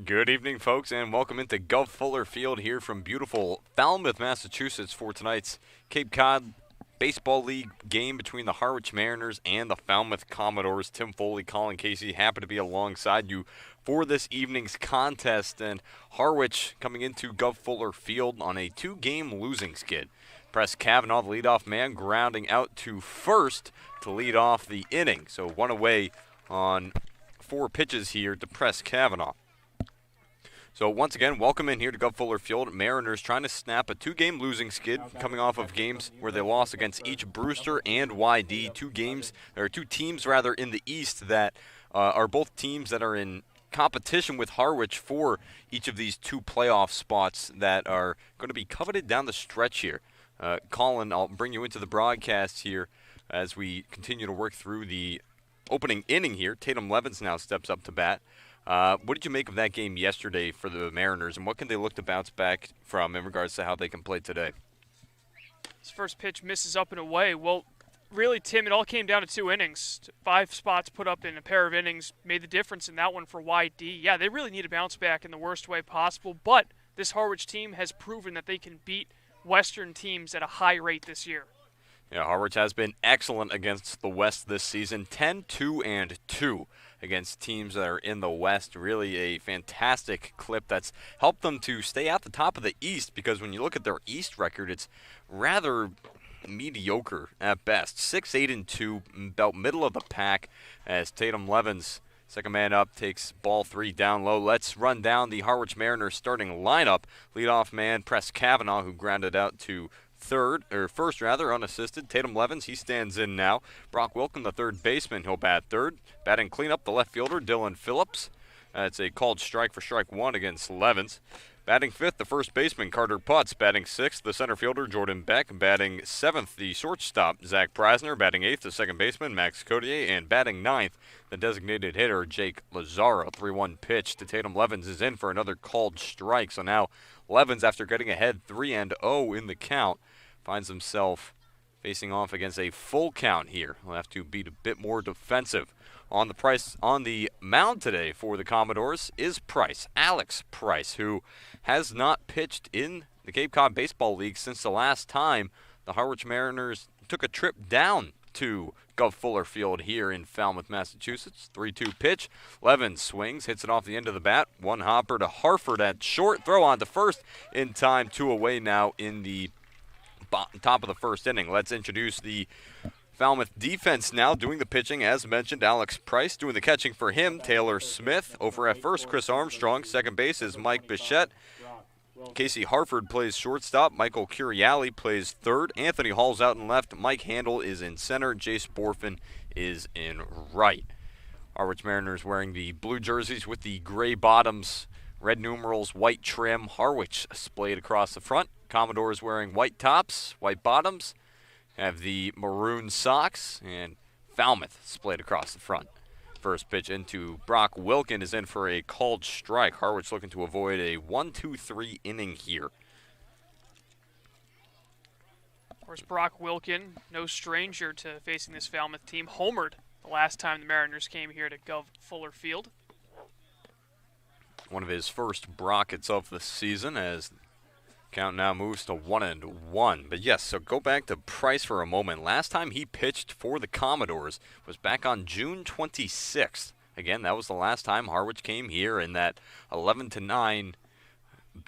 Good evening, folks, and welcome into Gov Fuller Field here from beautiful Falmouth, Massachusetts for tonight's Cape Cod Baseball League game between the Harwich Mariners and the Falmouth Commodores. Tim Foley, Colin Casey, happy to be alongside you for this evening's contest. And Harwich coming into Gov Fuller Field on a two-game losing skid. Press Kavanaugh, the leadoff man, grounding out to first to lead off the inning. So one away on 4 pitches here to Press Kavanaugh. So once again, welcome in here to Gov Fuller Field. Mariners trying to snap a two-game losing skid, coming off of games where they lost against each Brewster and YD. Two teams in the East that are both teams that are in competition with Harwich for each of these two playoff spots that are going to be coveted down the stretch here. Colin, I'll bring you into the broadcast here as we continue to work through the opening inning here. Tatum Levens now steps up to bat. What did you make of that game yesterday for the Mariners, and what can they look to bounce back from in regards to how they can play today? His first pitch misses up and away. Well, really, Tim, it all came down to 2 innings. 5 spots put up in a pair of innings made the difference in that one for YD. Yeah, they really need to bounce back in the worst way possible, but this Harwich team has proven that they can beat Western teams at a high rate this year. Yeah, Harwich has been excellent against the West this season, 10-2-2 against teams that are in the West. Really a fantastic clip that's helped them to stay at the top of the East, because when you look at their East record, it's rather mediocre at best. 6-8-2, about middle of the pack, as Tatum Levens, second man up, takes ball 3 down low. Let's run down the Harwich Mariners starting lineup. Leadoff man, Press Kavanaugh, who grounded out to first, unassisted. Tatum Levens, he stands in now. Brock Wilkin, the third baseman, he'll bat third. Batting cleanup, the left fielder, Dylan Phillips. It's a called strike for strike 1 against Levens. Batting fifth, the first baseman, Carter Putz. Batting sixth, the center fielder, Jordan Beck. Batting seventh, the shortstop, Zach Preisner. Batting eighth, the second baseman, Max Cotier. And batting ninth, the designated hitter, Jake Lazaro. 3-1 pitch to Tatum Levens is in for another called strike. So now Levens, after getting ahead 3-0 in the count, finds himself facing off against a full count here. He'll have to be a bit more defensive. On the mound today for the Commodores is Alex Price, who has not pitched in the Cape Cod Baseball League since the last time the Harwich Mariners took a trip down to Gov Fuller Field here in Falmouth, Massachusetts. 3-2 pitch. Levens swings, hits it off the end of the bat. One hopper to Harford at short. Throw on to first in time. 2 away now in the top of the first inning. Let's introduce the Falmouth defense now, doing the pitching, as mentioned. Alex Price doing the catching for him. Taylor Smith over at first. Chris Armstrong. Second base is Mike Bichette. Casey Harford plays shortstop. Michael Curiali plays third. Anthony Hall's out in left. Mike Handel is in center. Jace Borfin is in right. Harwich Mariners wearing the blue jerseys with the gray bottoms, red numerals, white trim. Harwich splayed across the front. Commodores wearing white tops, white bottoms, have the maroon socks, and Falmouth splayed across the front. First pitch into Brock Wilkin is in for a called strike. Harwich looking to avoid a 1-2-3 inning here. Of course, Brock Wilkin, no stranger to facing this Falmouth team, homered the last time the Mariners came here to Gov Fuller Field. One of his first Brockets of the season, as count now moves to 1-1. But yes, so go back to Price for a moment. Last time he pitched for the Commodores was back on June 26th. Again, that was the last time Harwich came here in that 11-9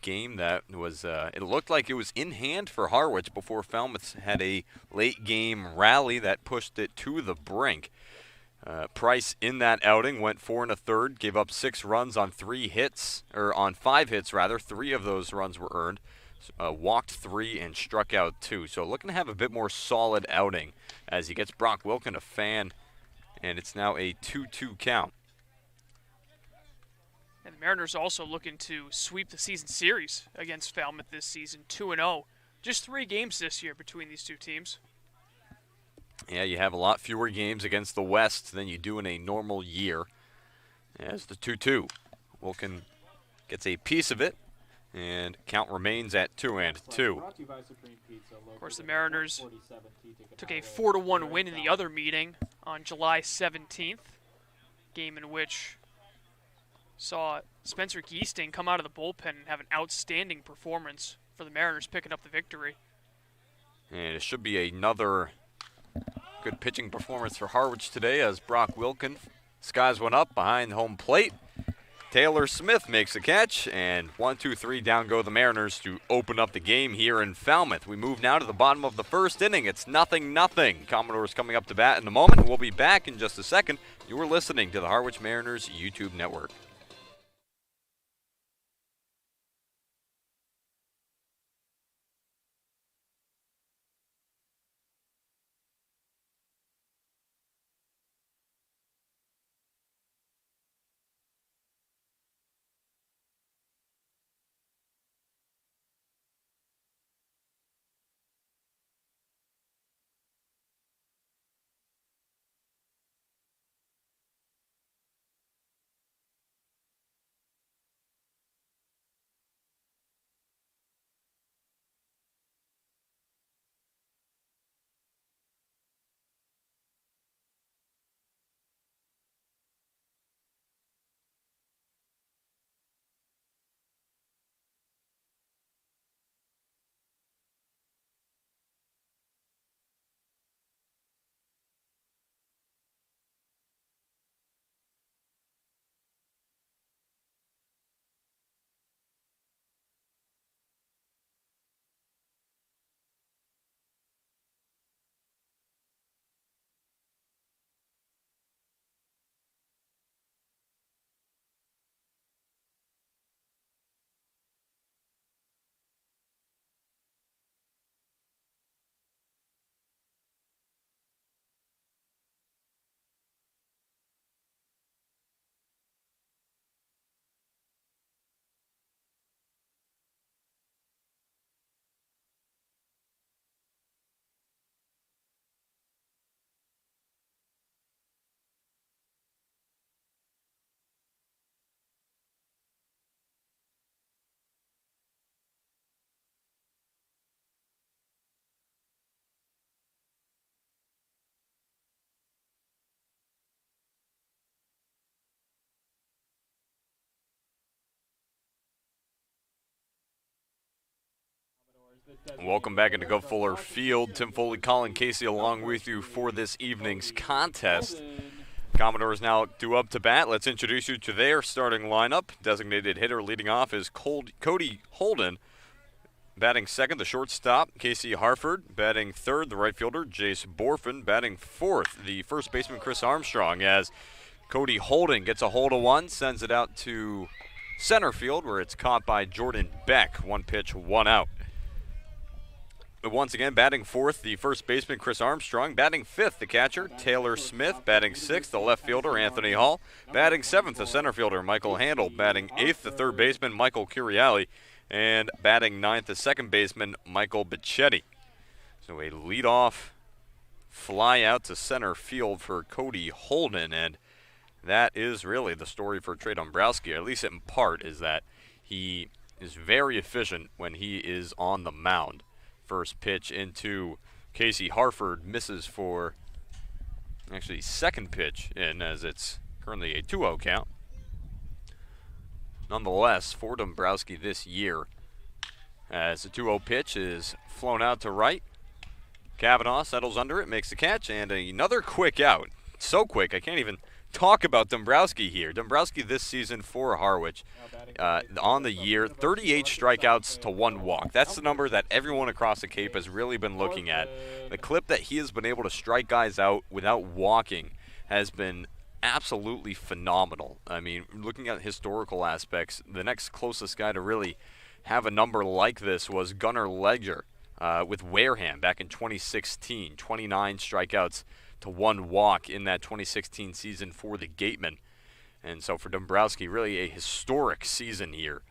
game that was, it looked like it was in hand for Harwich before Falmouth had a late game rally that pushed it to the brink. Price in that outing went 4 1/3, gave up 6 runs on 5 hits. 3 of those runs were earned. Walked 3 and struck out 2. So looking to have a bit more solid outing as he gets Brock Wilkin a fan, and it's now a 2-2 count. And the Mariners also looking to sweep the season series against Falmouth this season, 2-0. Just 3 games this year between these two teams. Yeah, you have a lot fewer games against the West than you do in a normal year. As the 2-2, Wilkin gets a piece of it, and count remains at 2-2. Of course, the Mariners took a 4-1 win in the other meeting on July 17th, game in which Saw Spencer Geesting come out of the bullpen and have an outstanding performance for the Mariners, picking up the victory. And it should be another good pitching performance for Harwich today as Brock Wilkin skies one up behind home plate. Taylor Smith makes a catch, and 1-2-3 down go the Mariners to open up the game here in Falmouth. We move now to the bottom of the first inning. It's 0-0. Commodores coming up to bat in a moment. We'll be back in just a second. You are listening to the Harwich Mariners YouTube network. Welcome back into Go Fuller Field. Tim Foley, Colin Casey along with you for this evening's contest. Commodores now due up to bat. Let's introduce you to their starting lineup. Designated hitter leading off is Cody Holden. Batting second, the shortstop, Casey Harford. Batting third, the right fielder, Jace Borfin. Batting fourth, the first baseman, Chris Armstrong, as Cody Holden gets a hold of one, sends it out to center field where it's caught by Jordan Beck. One pitch, one out. But once again, batting fourth, the first baseman, Chris Armstrong. Batting fifth, the catcher, Taylor Smith. Batting sixth, the left fielder, Anthony Hall. Batting seventh, the center fielder, Michael Handel. Batting eighth, the third baseman, Michael Curiali. And batting ninth, the second baseman, Michael Bichetti. So a leadoff fly out to center field for Cody Holden. And that is really the story for Trey Dombrowski, at least in part, is that he is very efficient when he is on the mound. First pitch into Casey Harford misses for actually second pitch in, as it's currently a 2-0 count. Nonetheless, for Dombrowski this year, as the 2-0 pitch is flown out to right, Kavanaugh settles under it, makes the catch, and another quick out. So quick, I can't even talk about Dombrowski here. Dombrowski this season for Harwich, on the year, 38 strikeouts to 1 walk. That's the number that everyone across the Cape has really been looking at. The clip that he has been able to strike guys out without walking has been absolutely phenomenal. I mean, looking at historical aspects, the next closest guy to really have a number like this was Gunnar Ledger with Wareham back in 2016, 29 strikeouts to 1 walk in that 2016 season for the Gatemen. And so for Dombrowski, really a historic season here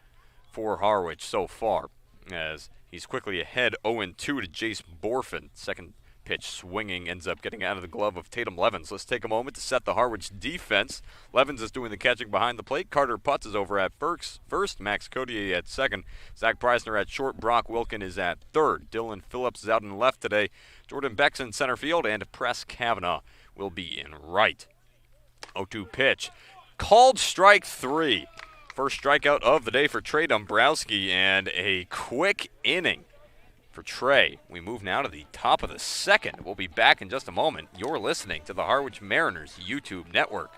for Harwich so far, as he's quickly ahead 0-2 to Jace Borfin. Second pitch swinging ends up getting out of the glove of Tatum Levens. Let's take a moment to set the Harwich defense. Levens is doing the catching behind the plate. Carter Putz is over at first. Max Codier at second. Zach Preisner at short. Brock Wilkin is at third. Dylan Phillips is out in left today. Jordan Beck's in center field, and Press Kavanaugh will be in right. 0-2 pitch. Called strike 3. First strikeout of the day for Trey Dombrowski, and a quick inning for Trey. We move now to the top of the second. We'll be back in just a moment. You're listening to the Harwich Mariners YouTube network.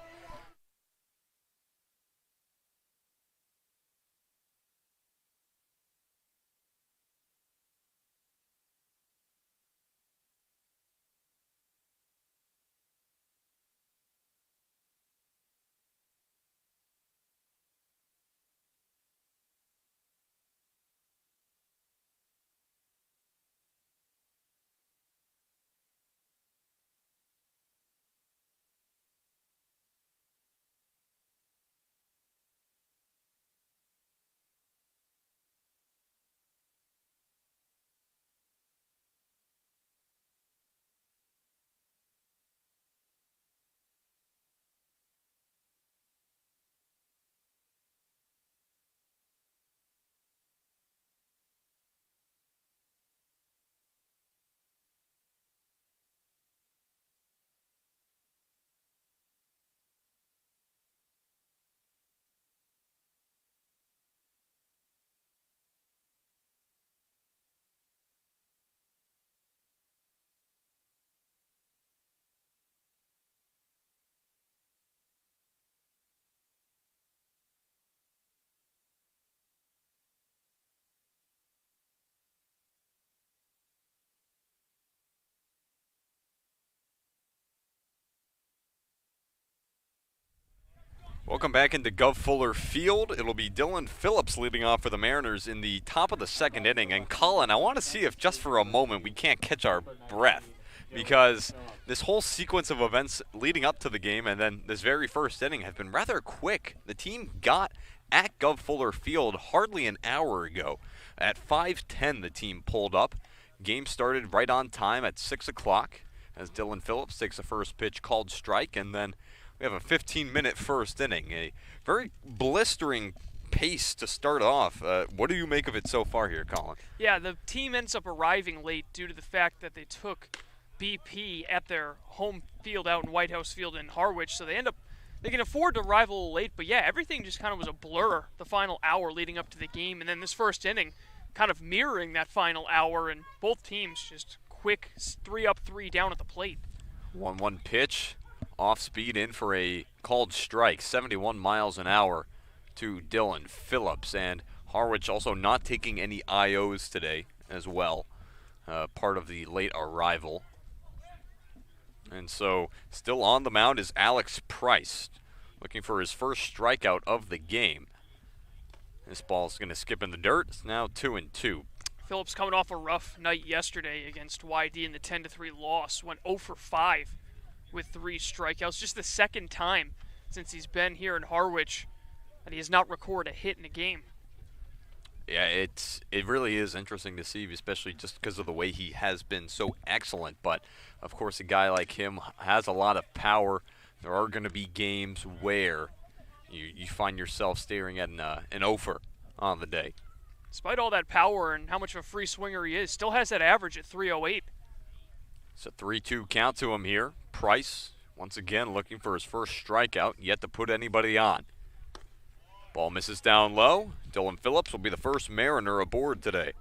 Welcome back into Gov Fuller Field. It'll be Dylan Phillips leading off for the Mariners in the top of the second inning. And Colin, I want to see if just for a moment we can't catch our breath, because this whole sequence of events leading up to the game and then this very first inning have been rather quick. The team got at Gov Fuller Field hardly an hour ago. At 5:10, the team pulled up. Game started right on time at 6 o'clock as Dylan Phillips takes a first pitch called strike, and then we have a 15-minute first inning. A very blistering pace to start off. What do you make of it so far here, Colin? Yeah, the team ends up arriving late due to the fact that they took BP at their home field out in White House Field in Harwich, so they can afford to arrive a little late. But yeah, everything just kind of was a blur the final hour leading up to the game, and then this first inning kind of mirroring that final hour, and both teams just quick 3 up, 3 down at the plate. 1-1 pitch. Off speed in for a called strike, 71 miles an hour to Dylan Phillips. And Harwich also not taking any IOs today as well, part of the late arrival. And so still on the mound is Alex Price, looking for his first strikeout of the game. This ball's going to skip in the dirt. It's now 2-2. Phillips coming off a rough night yesterday against YD in the 10-3 loss, went 0 for 5. With 3 strikeouts, just the second time since he's been here in Harwich that he has not recorded a hit in a game. Yeah, it really is interesting to see, especially just because of the way he has been so excellent. But, of course, a guy like him has a lot of power. There are going to be games where you find yourself staring at an offer on the day. Despite all that power and how much of a free swinger he is, still has that average at 308. It's a 3-2 count to him here. Price, once again, looking for his first strikeout, yet to put anybody on. Ball misses down low. Dylan Phillips will be the first Mariner aboard today.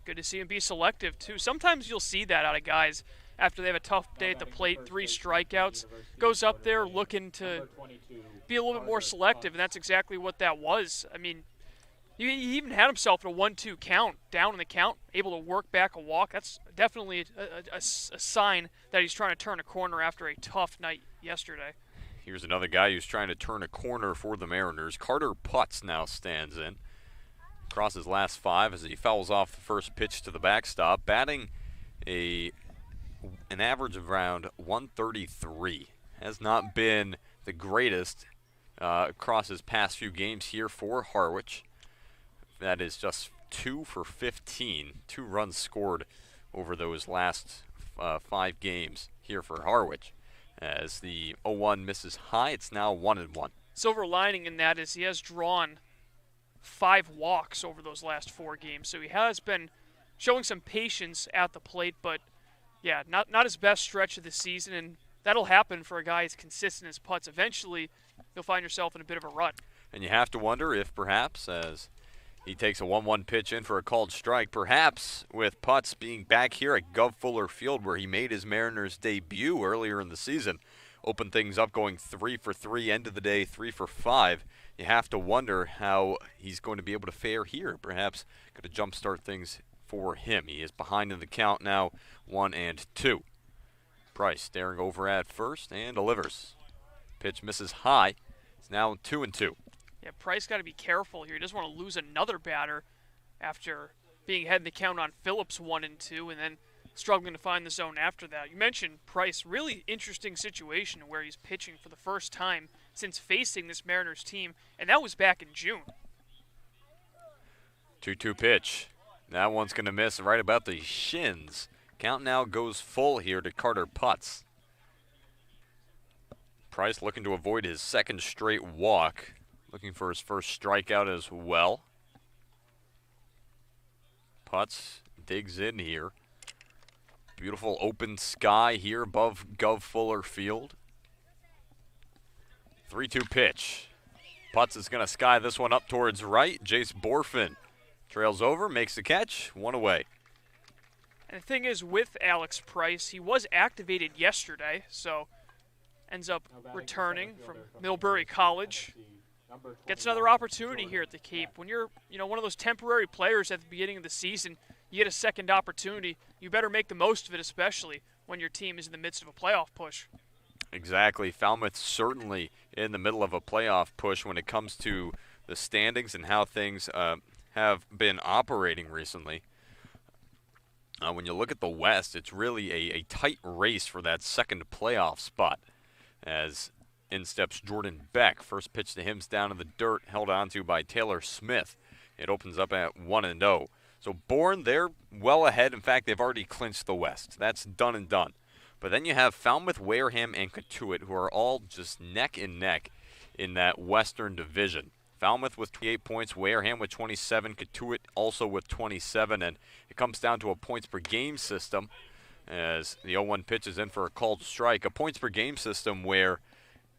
Good to see him be selective, too. Sometimes you'll see that out of guys after they have a tough day at the plate, 3 strikeouts. Goes up there looking to be a little bit more selective, and that's exactly what that was. I mean, he even had himself in a 1-2 count, down in the count, able to work back a walk. That's definitely a sign that he's trying to turn a corner after a tough night yesterday. Here's another guy who's trying to turn a corner for the Mariners. Carter Putz now stands in. Across his last 5 as he fouls off the first pitch to the backstop, batting an average of around 133. Has not been the greatest across his past few games here for Harwich. That is just 2 for 15. 2 runs scored over those last 5 games here for Harwich. As the 0-1 misses high, it's now 1-1. Silver lining in that is he has drawn 5 walks over those last 4 games. So he has been showing some patience at the plate, but yeah, not his best stretch of the season, and that'll happen for a guy as consistent as Putz. Eventually, you'll find yourself in a bit of a rut. And you have to wonder if perhaps, as he takes a 1-1 pitch in for a called strike, perhaps with Putz being back here at Gov Fuller Field where he made his Mariners debut earlier in the season, opened things up going 3 for 3, end of the day 3 for 5. You have to wonder how he's going to be able to fare here. Perhaps going to jumpstart things for him. He is behind in the count now, 1-2. Price staring over at first and delivers. Pitch misses high. It's now 2-2. Yeah, Price got to be careful here. He doesn't want to lose another batter after being ahead in the count on Phillips 1-2 and then struggling to find the zone after that. You mentioned Price, really interesting situation where he's pitching for the first time since facing this Mariners team, and that was back in June. 2-2 pitch. That one's going to miss right about the shins. Count now goes full here to Carter Putz. Price looking to avoid his second straight walk. Looking for his first strikeout as well. Putz digs in here. Beautiful open sky here above Gov Fuller Field. 3-2 pitch. Putz is going to sky this one up towards right. Jace Borfin trails over, makes the catch, 1 away. And the thing is, with Alex Price, he was activated yesterday, so ends up returning from Millbury College. Gets another opportunity here at the Cape. When you're, one of those temporary players at the beginning of the season, you get a second opportunity. You better make the most of it, especially when your team is in the midst of a playoff push. Exactly. Falmouth certainly in the middle of a playoff push when it comes to the standings and how things have been operating recently. When you look at the West, it's really a tight race for that second playoff spot. As in steps Jordan Beck. First pitch to him's down in the dirt, held onto by Taylor Smith. It opens up at 1-0. So Bourne, they're well ahead. In fact, they've already clinched the West. That's done and done. But then you have Falmouth, Wareham, and Cotuit, who are all just neck and neck in that Western division. Falmouth with 28 points, Wareham with 27, Cotuit also with 27, and it comes down to a points per game system as the 0-1 pitch is in for a called strike. A points per game system where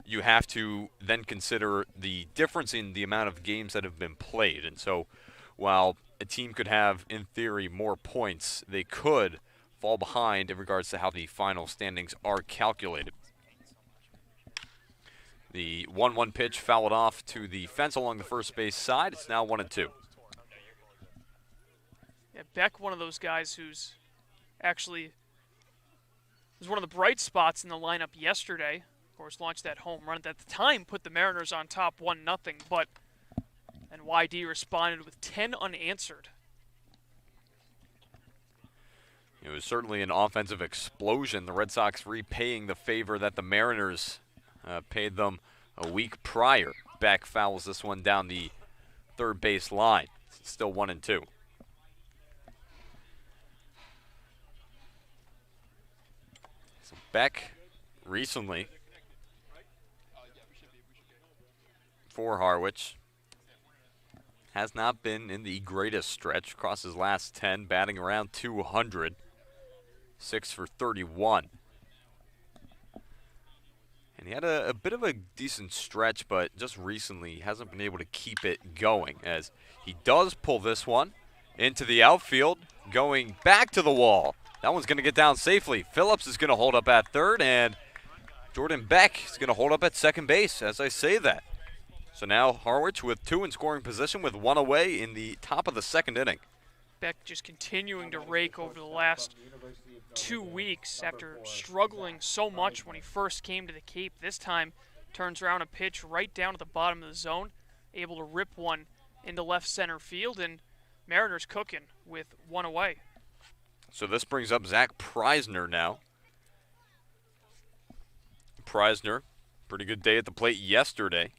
you have to then consider the difference in the amount of games that have been played. And so while a team could have, in theory, more points, they could fall behind in regards to how the final standings are calculated. The 1-1 pitch fouled off to the fence along the first base side. It's now 1-2. Yeah, Beck, one of those guys who's actually was one of the bright spots in the lineup yesterday. Of course, launched that home run that at the time put the Mariners on top 1-0, but and YD responded with 10 unanswered. It was certainly an offensive explosion. The Red Sox repaying the favor that the Mariners paid them a week prior. Beck fouls this one down the third base line. It's still 1-2. So Beck recently for Harwich has not been in the greatest stretch across his last 10, batting around 200, 6 for 31. And he had a bit of a decent stretch, but just recently hasn't been able to keep it going, as he does pull this one into the outfield, going back to the wall. That one's going to get down safely. Phillips is going to hold up at third, and Jordan Beck is going to hold up at second base as I say that. So now Harwich with 2 in scoring position with 1 away in the top of the second inning. Beck just continuing to rake over the last 2 weeks after struggling so much when he first came to the Cape. This time turns around a pitch right down at the bottom of the zone, able to rip one into left center field, and Mariners cooking with 1 away. So this brings up Zach Preisner now. Preisner, pretty good day at the plate yesterday.